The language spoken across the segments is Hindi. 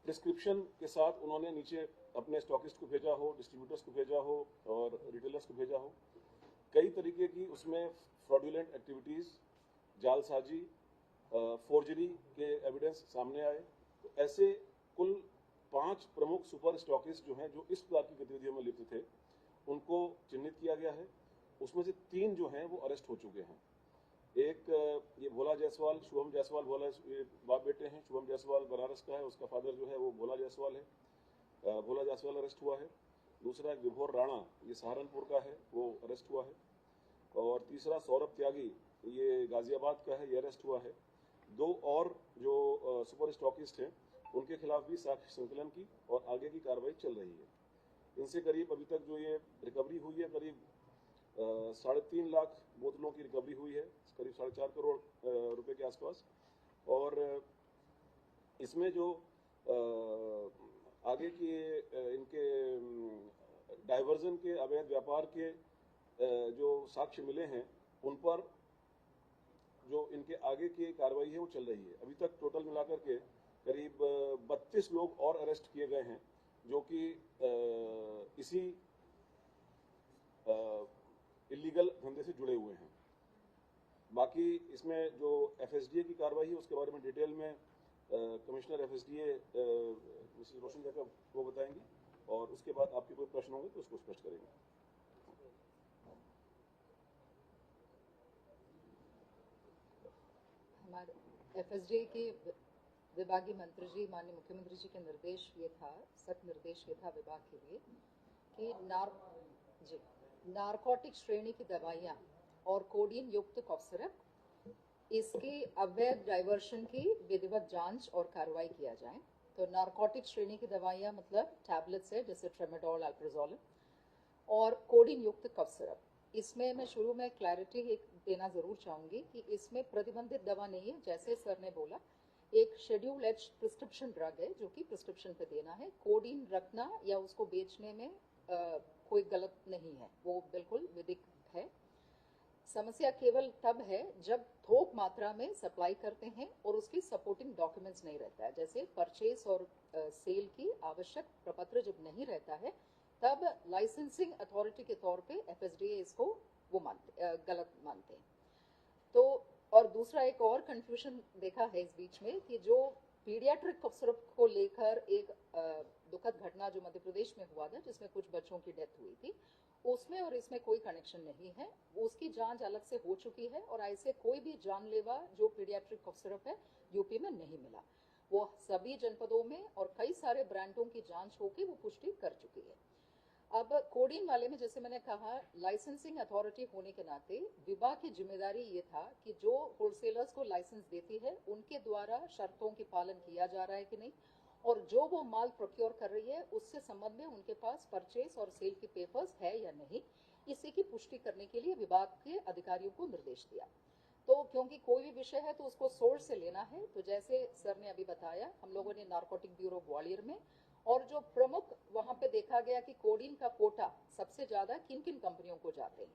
डिस्क्रिप्शन के साथ उन्होंने नीचे अपने स्टॉकिस्ट को भेजा हो, डिस्ट्रीब्यूटर्स को भेजा हो और रिटेलर्स को भेजा हो। कई तरीके की उसमें फ्रॉडुलेंट एक्टिविटीज़, जालसाजी, फोर्जरी के एविडेंस सामने आए। तो ऐसे कुल 5 प्रमुख सुपर स्टॉकिस्ट जो हैं, जो इस प्रकार की गतिविधियों में लिप्त थे, उनको चिन्हित किया गया है। उसमें से 3 जो हैं वो अरेस्ट हो चुके हैं। एक ये भोला जायसवाल, शुभम जायसवाल, भोला ये बाप बेटे हैं। शुभम जायसवाल बनारस का है, उसका फादर जो है वो भोला जायसवाल है। भोला जायसवाल अरेस्ट हुआ है। दूसरा एक विभोर राणा, ये सहारनपुर का है, वो अरेस्ट हुआ है। और तीसरा सौरभ त्यागी, ये गाजियाबाद का है, ये अरेस्ट हुआ है। 2 और जो सुपर स्टॉकिस्ट हैं उनके खिलाफ भी साक्ष्य संकलन की और आगे की कार्रवाई चल रही है। इनसे करीब अभी तक जो ये रिकवरी हुई है, करीब 3.5 लाख बोतलों की रिकवरी हुई है, करीब 4.5 करोड़ रुपए के आसपास। और इसमें जो आगे की इनके डाइवर्जन के, अवैध व्यापार के जो साक्ष्य मिले हैं, उन पर जो इनके आगे की कार्रवाई है वो चल रही है। अभी तक टोटल मिलाकर के करीब 32 लोग और अरेस्ट किए गए हैं, जो कि इसी इलीगल धंधे से जुड़े हुए हैं। बाकी इसमें जो एफएसडीए की कार्रवाई है उसके बारे में डिटेल में कमिश्नर एफएसडीए मिसेस रोशन जैकब वो बताएंगी, और उसके बाद आपके कोई प्रश्न होंगे तो उसको स्पष्ट करेंगे। हमारे एफएसडीए के विभागीय मंत्री जी, माननीय मुख्यमंत्री जी के निर्देश ये था, सख्त निर्देश ये था विभाग के लिए कि नारकोटिक श्रेणी की दवाइयाँ और कोडीन युक्त कफ सिरप, इसके अवैध डाइवर्शन की विधिवत जांच और कार्रवाई किया जाए। तो नारकोटिक श्रेणी की दवाइयाँ मतलब टैबलेट्स है, जैसे ट्रेमाडोल, अल्प्राजोल, और कोडीन युक्त कफ सिरप। इसमें मैं शुरू में क्लैरिटी एक देना जरूर चाहूंगी कि इसमें प्रतिबंधित दवा नहीं है। जैसे सर ने बोला, एक शेड्यूल एच प्रिस्क्रिप्शन ड्रग है जो कि प्रिस्क्रिप्शन पे देना है। कोडीन रखना या उसको बेचने में कोई गलत नहीं है, वो बिल्कुल विधिक है। समस्या केवल तब है जब थोक मात्रा में सप्लाई करते हैं और उसकी सपोर्टिंग डॉक्यूमेंट्स नहीं रहता है, जैसे परचेस और सेल की आवश्यक प्रपत्र जब नहीं रहता है, तब लाइसेंसिंग अथॉरिटी के तौर पे एफएसडीए इसको वो गलत मानते हैं। तो और दूसरा एक और कंफ्यूजन देखा है इस बीच में कि जो पीडियाट्रिक कफ सिरप को लेकर एक दुखद घटना जो मध्य प्रदेश में हुआ था, जिसमें कुछ बच्चों की डेथ हुई थी, उसमें और इसमें कोई कनेक्शन नहीं है। उसकी जांच अलग से हो चुकी है और ऐसे कोई भी जानलेवा जो पीडियाट्रिक कफ सिरप है यूपी में नहीं मिला। वो सभी जनपदों में और कई सारे ब्रांडों की जांच होकर वो पुष्टि कर चुकी है। अब कोडीन वाले में जैसे मैंने कहा, लाइसेंसिंग अथॉरिटी होने के नाते विभाग की जिम्मेदारी ये था कि जो होलसेलर्स को लाइसेंस देती है उनके द्वारा शर्तों की पालन किया जा रहा है कि नहीं, और जो वो माल प्रोक्योर कर रही है उससे संबंध में उनके पास परचेस और सेल की पेपर्स है या नहीं, इसी की पुष्टि करने के लिए विभाग के अधिकारियों को निर्देश दिया। तो क्योंकि कोई भी विषय है तो उसको सोर्स से लेना है। तो जैसे सर ने अभी बताया, हम लोगों ने नारकोटिक ब्यूरो ग्वालियर में, और जो प्रमुख वहां पे देखा गया कि कोडीन का कोटा सबसे ज्यादा किन किन कंपनियों को जाते हैं,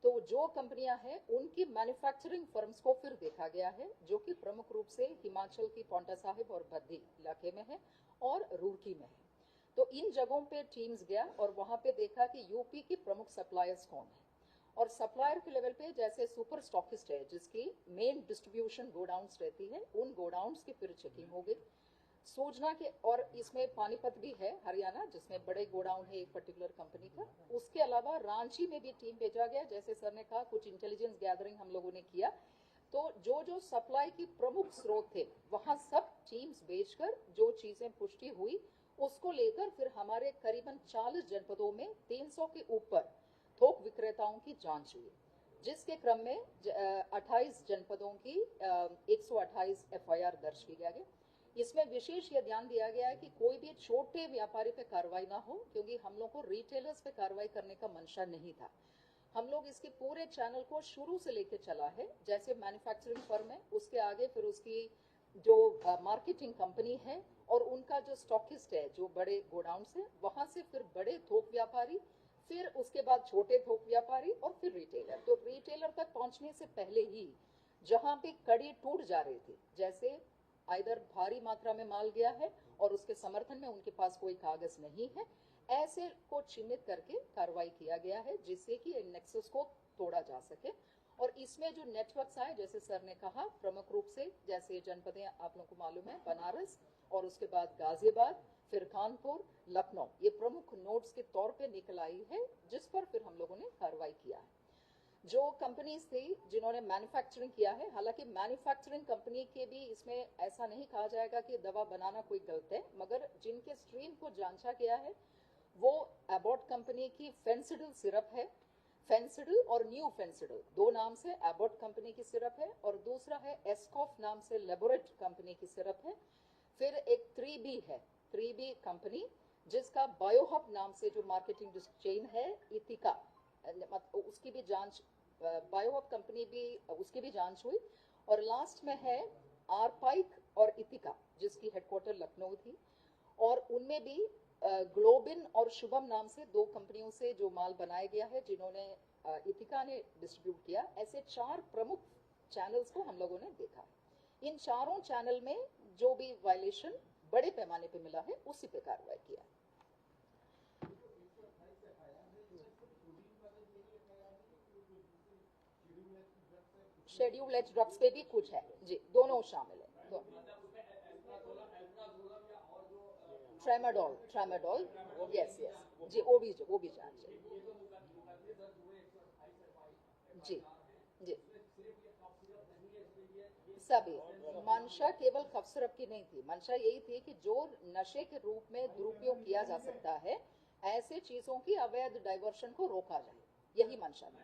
तो जो कंपनियां हैं उनकी मैन्युफैक्चरिंग फर्म्स को फिर देखा गया है, जो कि प्रमुख रूप से हिमाचल की पांटा साहिब और बद्दी इलाके में है और रुड़की में है। तो इन जगहों पे टीम्स गया और वहां पे देखा कि यूपी की प्रमुख सप्लायर्स कौन है, और सप्लायर के लेवल पे जैसे सुपर स्टॉकिस्ट है जिसकी मेन डिस्ट्रीब्यूशन गोडाउन्स रहती है, उन गोडाउन्स की फिर चेकिंग हो गई। सूचना के, और इसमें पानीपत भी है हरियाणा, जिसमें बड़े गोडाउन है एक पर्टिकुलर कंपनी का। उसके अलावा रांची में भी टीम भेजा गया। जैसे सर ने कहा, कुछ इंटेलिजेंस गैदरिंग हम लोगों ने किया, तो जो जो सप्लाई की प्रमुख स्रोत थे वहां सब टीम्स भेजकर जो चीजें पुष्टि हुई उसको लेकर फिर हमारे करीबन 40 जनपदों में 300 के ऊपर थोक विक्रेताओं की जांच हुई, जिसके क्रम में 28 जनपदों की 128 एफआईआर दर्ज की गया। इसमें विशेष यह ध्यान दिया गया है कि कोई भी छोटे व्यापारी पे कार्रवाई ना हो, क्योंकि हम लोग को रिटेलर्स पे कार्रवाई करने का मंशा नहीं था। हम लोग इसके पूरे चैनल को शुरू से लेकर चला है, जैसे मैन्युफैक्चरिंग फर्म है, उसके आगे फिर उसकी जो मार्केटिंग कंपनी है और उनका जो स्टॉकिस्ट है, जो बड़े गोडाउन से, वहां से फिर बड़े थोक व्यापारी, फिर उसके बाद छोटे थोक व्यापारी और फिर रिटेलर। तो रिटेलर तक पहुंचने से पहले ही जहां पे कड़ी टूट जा रही थी, जैसे आइदर भारी मात्रा में माल गया है और उसके समर्थन में उनके पास कोई कागज नहीं है, ऐसे को चिन्हित करके कार्रवाई किया गया है जिससे कि इन नेक्सस को तोड़ा जा सके। और इसमें जो नेटवर्क्स आए, जैसे सर ने कहा, प्रमुख रूप से जैसे जनपदें आप लोगों को मालूम है, बनारस और उसके बाद गाजियाबाद, फिर कानपुर, लखनऊ, ये प्रमुख नोड्स के तौर पे निकल आई है, जिस पर फिर हम लोगों ने कार्रवाई किया है। जो कंपनीज थी जिन्होंने मैन्युफैक्चरिंग किया है, हालांकि मैन्युफैक्चरिंग कंपनी के भी इसमें ऐसा नहीं कहा जाएगा कि दवा बनाना कोई गलत है, मगर जिनके स्ट्रीम को जांचा गया है वो एबॉट कंपनी की फेंसिडल सिरप है। फेंसिडल और न्यू फेंसिडल दो नाम से एबॉट कंपनी की सिरप है, और दूसरा है एस्कॉफ नाम से लेबोरेट कंपनी की सिरप है। फिर एक 3B है, 3B कंपनी, जिसका बायोहब नाम से जो मार्केटिंग चेन है, इथिका, उसकी भी जांच, बायोहब कंपनी भी, उसकी भी जांच हुई। और लास्ट में है आरपाइक और इथिका, जिसकी हेडक्वार्टर लखनऊ थी, और उनमें भी ग्लोबिन और शुभम नाम से दो कंपनियों से जो माल बनाया गया है, जिन्होंने इथिका ने डिस्ट्रीब्यूट किया। ऐसे 4 प्रमुख चैनल्स को हम लोगों ने देखा। इन चारों चैनल में जो भी वायलेशन बड़े पैमाने पे मिला है, उसी पे कार्रवाई किया। शेड्यूल एच ड्रग्स पे भी कुछ है जी, दोनों शामिल है। तो ट्रेमाडोल, ट्रेमाडोल, यस यस जी, वो भी जांच है जी जी। सभी मंशा केवल कफ सिरप की नहीं थी, मंशा यही थी कि जो नशे के रूप में दुरुपयोग किया जा सकता है, ऐसे चीजों की अवैध डाइवर्शन को रोका जाए, यही मंशा थी।